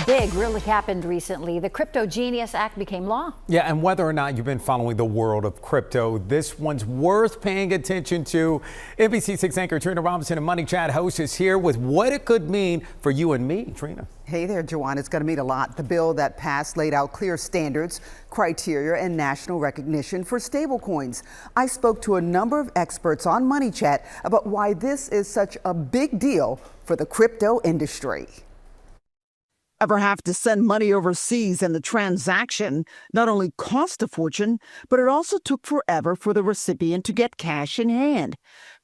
Big really happened recently. The Crypto Genius Act became law. Yeah, and whether or not you've been following the world of crypto, this one's worth paying attention to. NBC6 anchor Trina Robinson and Money Chat host is here with what it could mean for you and me. Trina. Hey there, Joanne. It's going to mean a lot. The bill that passed laid out clear standards, criteria, and national recognition for stablecoins. I spoke to a number of experts on Money Chat about why this is such a big deal for the crypto industry. Ever have to send money overseas and the transaction not only cost a fortune, but it also took forever for the recipient to get cash in hand.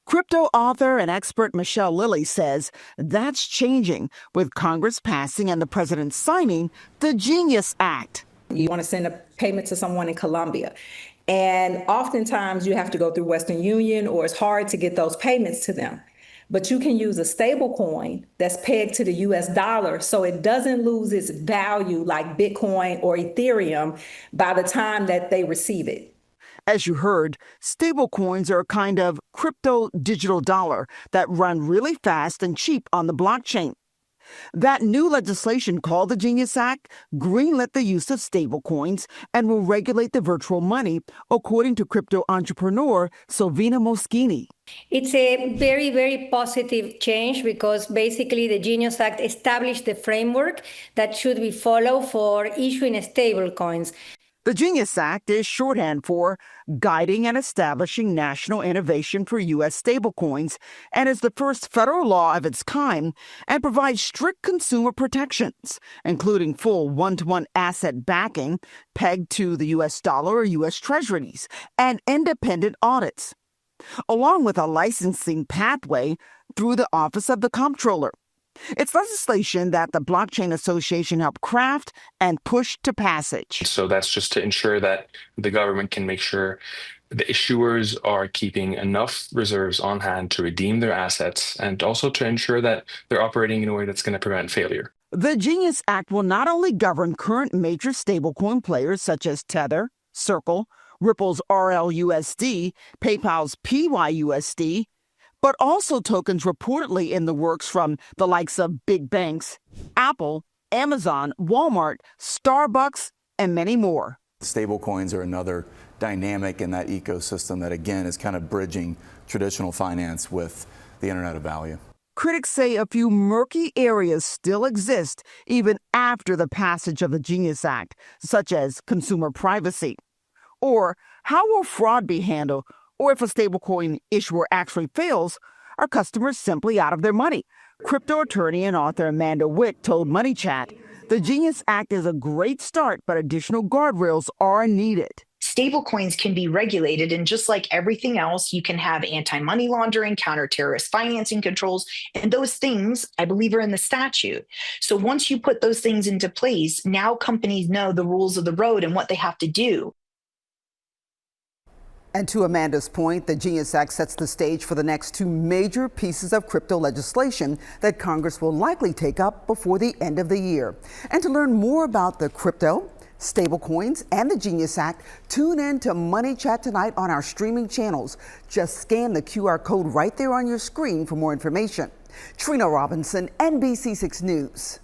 Crypto author and expert Michelle Lilly says that's changing with Congress passing and the president signing the Genius Act. You want to send a payment to someone in Colombia, and oftentimes you have to go through Western Union, or it's hard to get those payments to them. But you can use a stable coin that's pegged to the US dollar so it doesn't lose its value like Bitcoin or Ethereum by the time that they receive it. As you heard, stablecoins are a kind of crypto digital dollar that run really fast and cheap on the blockchain. That new legislation called the Genius Act greenlit the use of stablecoins and will regulate the virtual money, according to crypto entrepreneur Silvina Moschini. It's a very, very positive change because basically the Genius Act established the framework that should be followed for issuing stablecoins. The Genius Act is shorthand for Guiding and Establishing National Innovation for U.S. Stablecoins and is the first federal law of its kind and provides strict consumer protections, including full one-to-one asset backing pegged to the U.S. dollar or U.S. treasuries and independent audits, along with a licensing pathway through the Office of the Comptroller. It's legislation that the Blockchain Association helped craft and push to passage. So that's just to ensure that the government can make sure the issuers are keeping enough reserves on hand to redeem their assets and also to ensure that they're operating in a way that's going to prevent failure. The Genius Act will not only govern current major stablecoin players such as Tether, Circle, Ripple's RLUSD, PayPal's PYUSD, but also tokens reportedly in the works from the likes of big banks, Apple, Amazon, Walmart, Starbucks, and many more. Stablecoins are another dynamic in that ecosystem that, again, is kind of bridging traditional finance with the Internet of Value. Critics say a few murky areas still exist even after the passage of the Genius Act, such as consumer privacy. Or how will fraud be handled? Or if a stablecoin issuer actually fails, are customers simply out of their money? Crypto attorney and author Amanda Witt told Money Chat, the Genius Act is a great start, but additional guardrails are needed. Stablecoins can be regulated, and just like everything else, you can have anti-money laundering, counter-terrorist financing controls, and those things, I believe, are in the statute. So once you put those things into place, now companies know the rules of the road and what they have to do. And to Amanda's point, the Genius Act sets the stage for the next two major pieces of crypto legislation that Congress will likely take up before the end of the year. And to learn more about the crypto, stablecoins, and the Genius Act, tune in to Money Chat tonight on our streaming channels. Just scan the QR code right there on your screen for more information. Trina Robinson, NBC6 News.